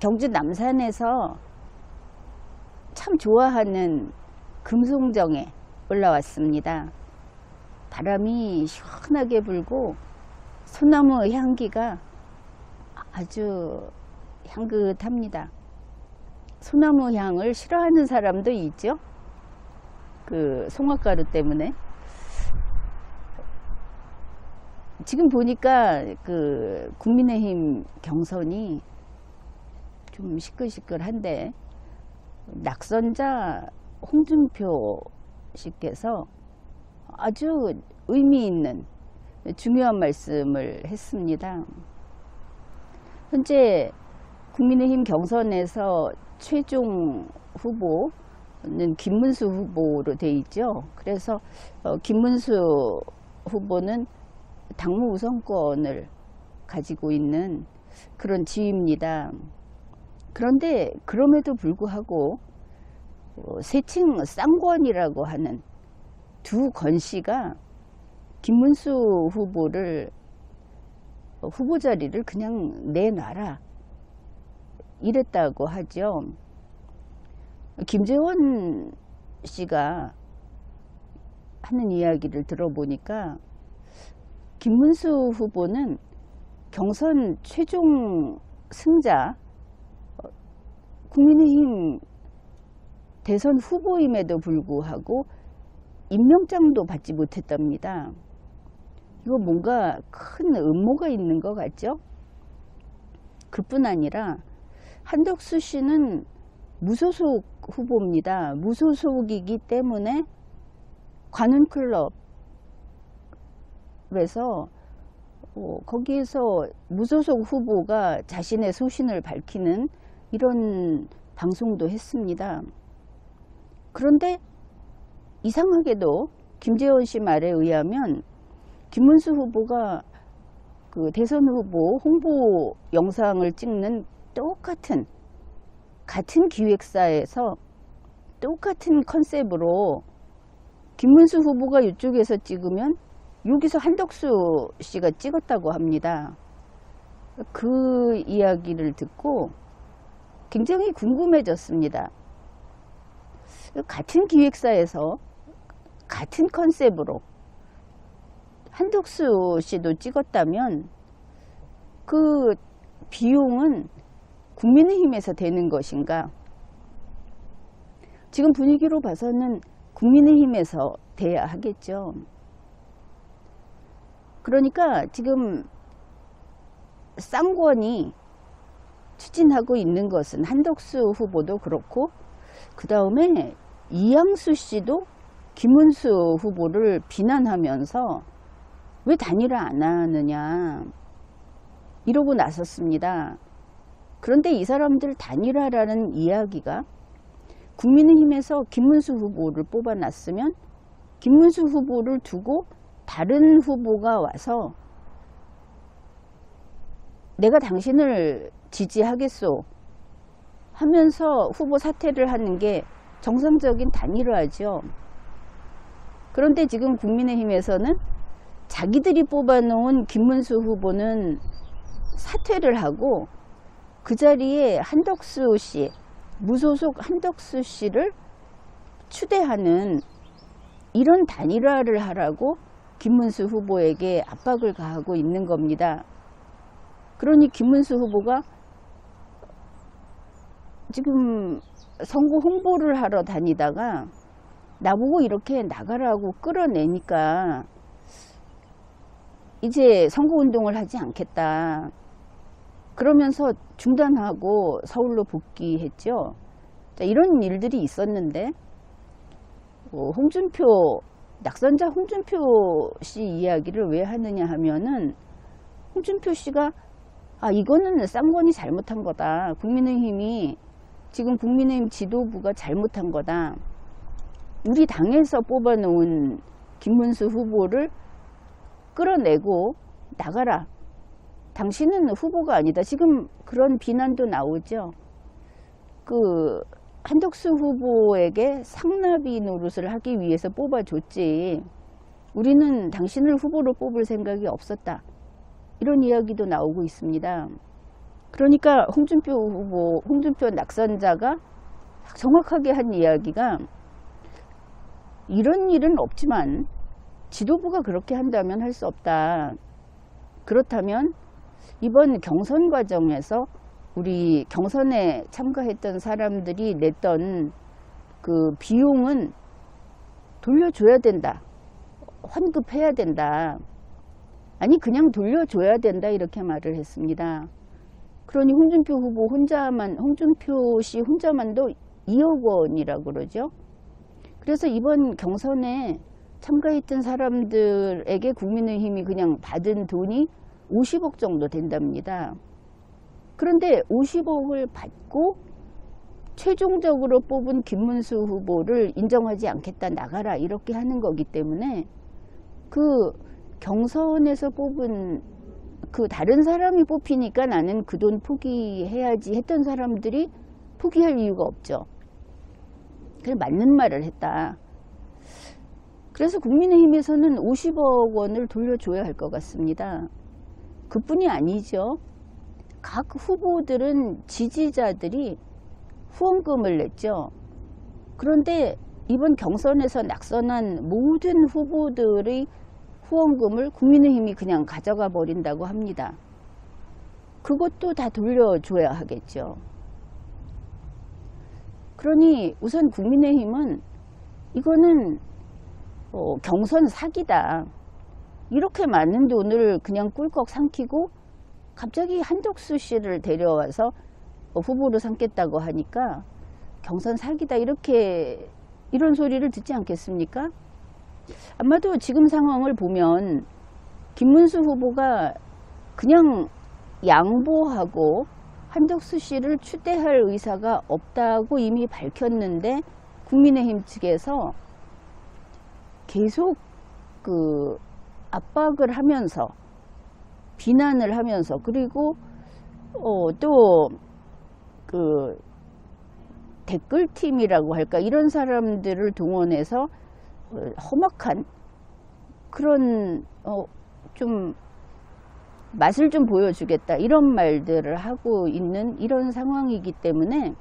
경주 남산에서 참 좋아하는 금송정에 올라왔습니다. 바람이 시원하게 불고 소나무 향기가 아주 향긋합니다. 소나무 향을 싫어하는 사람도 있죠. 그 송화가루 때문에. 지금 보니까 그 국민의힘 경선이 좀 시끌시끌한데, 낙선자 홍준표 씨께서 아주 의미 있는 중요한 말씀을 했습니다. 현재 국민의힘 경선에서 최종 후보는 김문수 후보로 돼 있죠. 그래서 김문수 후보는 당무 우선권을 가지고 있는 그런 지위입니다. 그런데 그럼에도 불구하고 세칭 쌍권이라고 하는 두 권씨가 김문수 후보를 후보 자리를 그냥 내놔라 이랬다고 하죠. 김재원 씨가 하는 이야기를 들어보니까 김문수 후보는 경선 최종 승자 국민의힘 대선 후보임에도 불구하고 임명장도 받지 못했답니다. 이거 뭔가 큰 음모가 있는 것 같죠? 그뿐 아니라 한덕수 씨는 무소속 후보입니다. 무소속이기 때문에 관훈클럽에서 거기에서 무소속 후보가 자신의 소신을 밝히는 이런 방송도 했습니다. 그런데 이상하게도 김재원 씨 말에 의하면 김문수 후보가 그 대선 후보 홍보 영상을 찍는 같은 기획사에서 똑같은 컨셉으로 김문수 후보가 이쪽에서 찍으면 여기서 한덕수 씨가 찍었다고 합니다. 그 이야기를 듣고 굉장히 궁금해졌습니다. 같은 기획사에서 같은 컨셉으로 한덕수 씨도 찍었다면 그 비용은 국민의힘에서 되는 것인가? 지금 분위기로 봐서는 국민의힘에서 돼야 하겠죠. 그러니까 지금 쌍권이 추진하고 있는 것은 한덕수 후보도 그렇고, 그 다음에 이양수 씨도 김문수 후보를 비난하면서 왜 단일화 안 하느냐 이러고 나섰습니다. 그런데 이 사람들 단일화라는 이야기가 국민의힘에서 김문수 후보를 뽑아놨으면 김문수 후보를 두고 다른 후보가 와서 내가 당신을 지지하겠소 하면서 후보 사퇴를 하는 게 정상적인 단일화죠. 그런데 지금 국민의힘에서는 자기들이 뽑아놓은 김문수 후보는 사퇴를 하고 그 자리에 한덕수 씨, 무소속 한덕수 씨를 추대하는 이런 단일화를 하라고 김문수 후보에게 압박을 가하고 있는 겁니다. 그러니 김문수 후보가 지금 선거 홍보를 하러 다니다가 나보고 이렇게 나가라고 끌어내니까 이제 선거운동을 하지 않겠다. 그러면서 중단하고 서울로 복귀했죠. 자, 이런 일들이 있었는데 낙선자 홍준표 씨 이야기를 왜 하느냐 하면은 홍준표 씨가 이거는 쌍권이 잘못한 거다. 국민의힘이 지금 국민의힘 지도부가 잘못한 거다. 우리 당에서 뽑아놓은 김문수 후보를 끌어내고 나가라. 당신은 후보가 아니다. 지금 그런 비난도 나오죠. 그 한덕수 후보에게 상납이 노릇을 하기 위해서 뽑아줬지. 우리는 당신을 후보로 뽑을 생각이 없었다. 이런 이야기도 나오고 있습니다. 그러니까 홍준표 후보, 홍준표 낙선자가 정확하게 한 이야기가 이런 일은 없지만 지도부가 그렇게 한다면 할 수 없다. 그렇다면 이번 경선 과정에서 우리 경선에 참가했던 사람들이 냈던 그 비용은 돌려줘야 된다. 환급해야 된다. 아니 그냥 돌려줘야 된다 이렇게 말을 했습니다. 그러니 홍준표 후보 혼자만, 홍준표 씨 혼자만도 2억 원이라고 그러죠. 그래서 이번 경선에 참가했던 사람들에게 국민의힘이 그냥 받은 돈이 50억 정도 된답니다. 그런데 50억을 받고 최종적으로 뽑은 김문수 후보를 인정하지 않겠다, 나가라 이렇게 하는 거기 때문에 그 경선에서 뽑은 그 다른 사람이 뽑히니까 나는 그 돈 포기해야지 했던 사람들이 포기할 이유가 없죠. 그래 맞는 말을 했다. 그래서 국민의힘에서는 50억 원을 돌려줘야 할 것 같습니다. 그뿐이 아니죠. 각 후보들은 지지자들이 후원금을 냈죠. 그런데 이번 경선에서 낙선한 모든 후보들의 후원금을 국민의힘이 그냥 가져가 버린다고 합니다. 그것도 다 돌려줘야 하겠죠. 그러니 우선 국민의힘은 이거는 경선 사기다. 이렇게 많은 돈을 그냥 꿀꺽 삼키고 갑자기 한덕수 씨를 데려와서 후보로 삼겠다고 하니까 경선 사기다 이렇게 이런 소리를 듣지 않겠습니까? 아마도 지금 상황을 보면 김문수 후보가 그냥 양보하고 한덕수 씨를 추대할 의사가 없다고 이미 밝혔는데 국민의힘 측에서 계속 그 압박을 하면서 비난을 하면서 그리고 또 그 댓글팀이라고 할까 이런 사람들을 동원해서 험악한 그런 좀 맛을 좀 보여주겠다 이런 말들을 하고 있는 이런 상황이기 때문에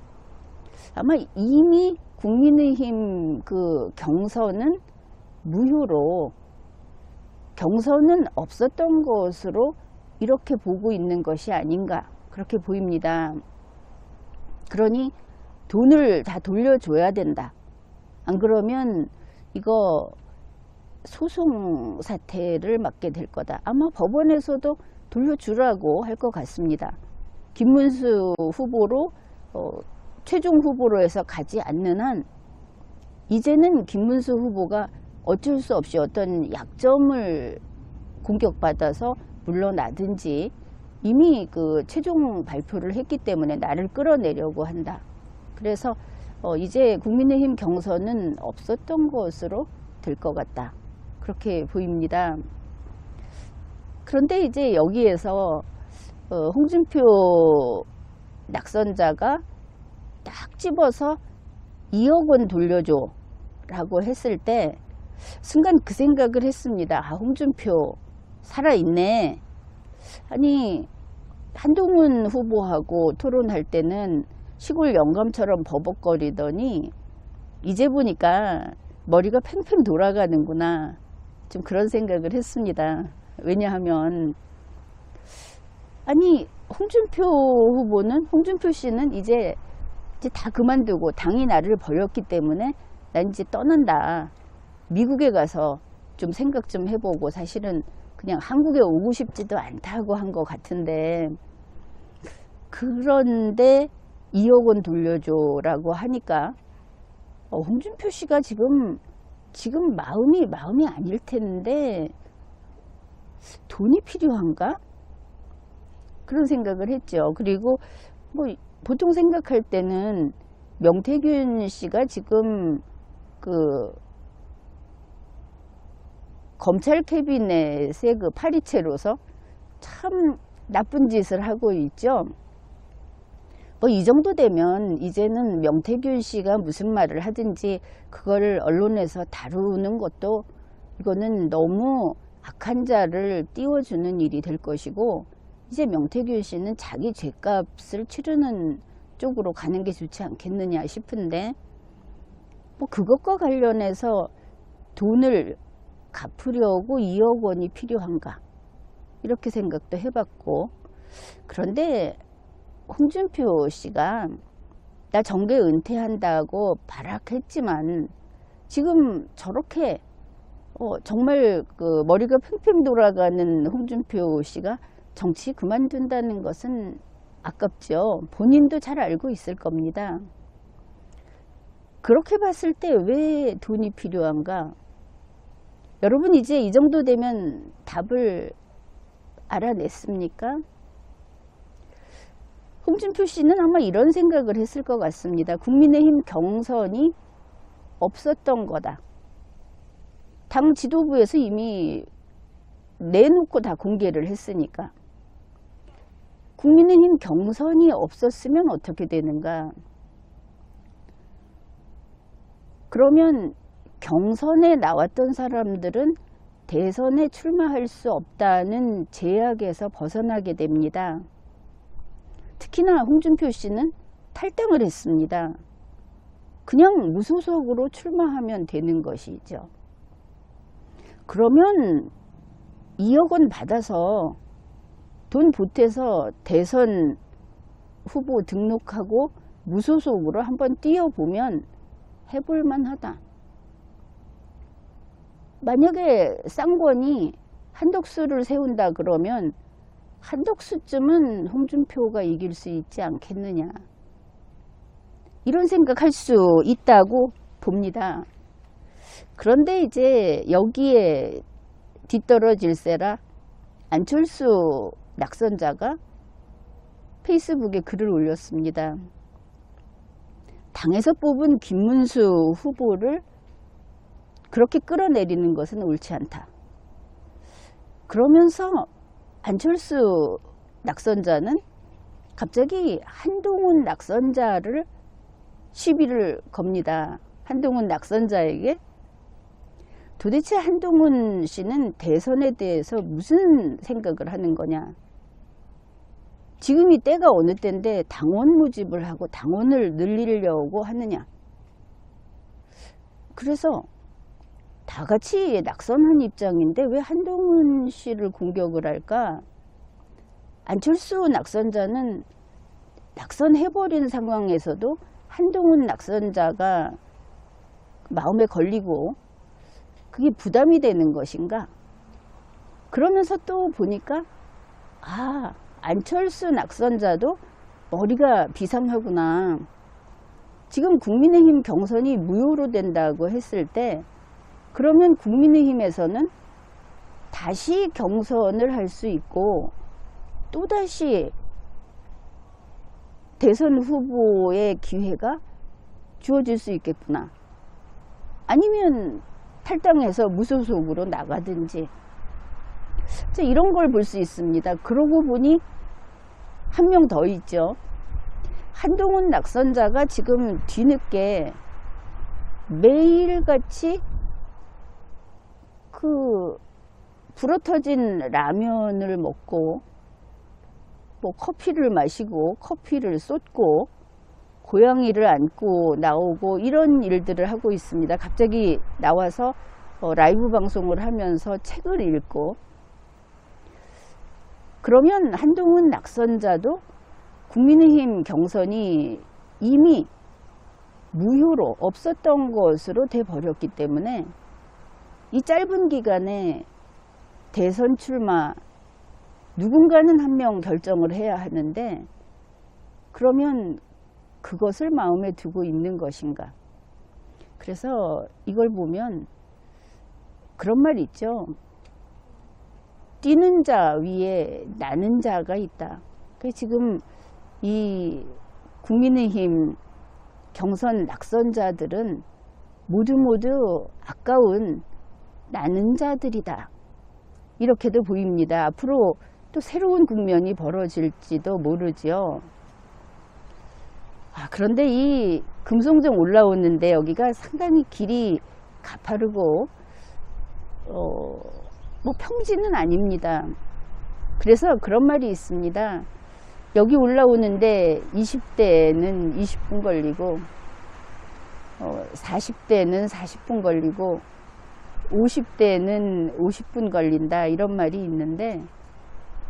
아마 이미 국민의힘 그 경선은 무효로 경선은 없었던 것으로 이렇게 보고 있는 것이 아닌가 그렇게 보입니다. 그러니 돈을 다 돌려줘야 된다. 안 그러면 이거 소송 사태를 맞게 될 거다. 아마 법원에서도 돌려주라고 할 것 같습니다. 김문수 후보로 최종 후보로 해서 가지 않는 한 이제는 김문수 후보가 어쩔 수 없이 어떤 약점을 공격받아서 물러나든지 이미 그 최종 발표를 했기 때문에 나를 끌어내려고 한다. 그래서 이제 국민의힘 경선은 없었던 것으로 될 것 같다. 그렇게 보입니다. 그런데 이제 여기에서 홍준표 낙선자가 딱 집어서 2억 원 돌려줘 라고 했을 때 순간 그 생각을 했습니다. 아, 홍준표 살아있네. 아니 한동훈 후보하고 토론할 때는 시골 영감처럼 버벅거리더니 이제 보니까 머리가 팽팽 돌아가는구나. 좀 그런 생각을 했습니다. 왜냐하면 아니 홍준표 후보는 홍준표 씨는 이제 다 그만두고 당이 나를 버렸기 때문에 난 이제 떠난다. 미국에 가서 좀 생각 좀 해보고 사실은 그냥 한국에 오고 싶지도 않다고 한 것 같은데 그런데 2억 원 돌려줘라고 하니까 홍준표 씨가 지금 마음이 아닐 텐데 돈이 필요한가? 그런 생각을 했죠. 그리고 뭐 보통 생각할 때는 명태균 씨가 지금 그 검찰 캐비넷의 그 파리채로서 참 나쁜 짓을 하고 있죠. 뭐 이 정도 되면 이제는 명태균 씨가 무슨 말을 하든지 그거를 언론에서 다루는 것도 이거는 너무 악한 자를 띄워주는 일이 될 것이고 이제 명태균 씨는 자기 죗값을 치르는 쪽으로 가는 게 좋지 않겠느냐 싶은데, 뭐 그것과 관련해서 돈을 갚으려고 2억 원이 필요한가, 이렇게 생각도 해봤고. 그런데 홍준표 씨가 나 정계 은퇴한다고 발악했지만 지금 저렇게 정말 그 머리가 팽팽 돌아가는 홍준표 씨가 정치 그만둔다는 것은 아깝죠. 본인도 잘 알고 있을 겁니다. 그렇게 봤을 때 왜 돈이 필요한가? 여러분 이제 이 정도 되면 답을 알아냈습니까? 홍준표 씨는 아마 이런 생각을 했을 것 같습니다. 국민의힘 경선이 없었던 거다. 당 지도부에서 이미 내놓고 다 공개를 했으니까. 국민의힘 경선이 없었으면 어떻게 되는가? 그러면 경선에 나왔던 사람들은 대선에 출마할 수 없다는 제약에서 벗어나게 됩니다. 특히나 홍준표 씨는 탈당을 했습니다. 그냥 무소속으로 출마하면 되는 것이죠. 그러면 2억 원 받아서 돈 보태서 대선 후보 등록하고 무소속으로 한번 뛰어보면 해볼만 하다. 만약에 쌍권이 한덕수를 세운다 그러면 한덕수쯤은 홍준표가 이길 수 있지 않겠느냐, 이런 생각할 수 있다고 봅니다. 그런데 이제 여기에 뒤떨어질세라 안철수 낙선자가 페이스북에 글을 올렸습니다. 당에서 뽑은 김문수 후보를 그렇게 끌어내리는 것은 옳지 않다. 그러면서 안철수 낙선자는 갑자기 한동훈 낙선자를 시비를 겁니다. 한동훈 낙선자에게 도대체 한동훈 씨는 대선에 대해서 무슨 생각을 하는 거냐. 지금이 때가 어느 때인데 당원 모집을 하고 당원을 늘리려고 하느냐. 그래서 다 같이 낙선한 입장인데 왜 한동훈 씨를 공격을 할까? 안철수 낙선자는 낙선해버린 상황에서도 한동훈 낙선자가 마음에 걸리고 그게 부담이 되는 것인가? 그러면서 또 보니까 안철수 낙선자도 머리가 비상하구나. 지금 국민의힘 경선이 무효로 된다고 했을 때 그러면 국민의힘에서는 다시 경선을 할 수 있고 또다시 대선 후보의 기회가 주어질 수 있겠구나. 아니면 탈당해서 무소속으로 나가든지. 이런 걸 볼 수 있습니다. 그러고 보니 한 명 더 있죠. 한동훈 낙선자가 지금 뒤늦게 매일같이 그 불어터진 라면을 먹고 뭐 커피를 마시고 커피를 쏟고 고양이를 안고 나오고 이런 일들을 하고 있습니다. 갑자기 나와서 라이브 방송을 하면서 책을 읽고. 그러면 한동훈 낙선자도 국민의힘 경선이 이미 무효로 없었던 것으로 돼버렸기 때문에 이 짧은 기간에 대선 출마 누군가는 한 명 결정을 해야 하는데 그러면 그것을 마음에 두고 있는 것인가. 그래서 이걸 보면 그런 말 있죠. 뛰는 자 위에 나는 자가 있다. 지금 이 국민의힘 경선 낙선자들은 모두 아까운 나는 자들이다. 이렇게도 보입니다. 앞으로 또 새로운 국면이 벌어질지도 모르죠. 그런데 이 금송정 올라오는데 여기가 상당히 길이 가파르고 뭐 평지는 아닙니다. 그래서 그런 말이 있습니다. 여기 올라오는데 20대는 20분 걸리고 40대는 40분 걸리고 50대는 50분 걸린다, 이런 말이 있는데,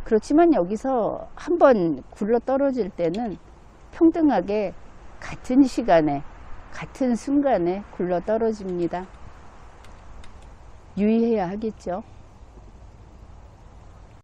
그렇지만 여기서 한번 굴러 떨어질 때는 평등하게 같은 시간에 같은 순간에 굴러 떨어집니다. 유의해야 하겠죠.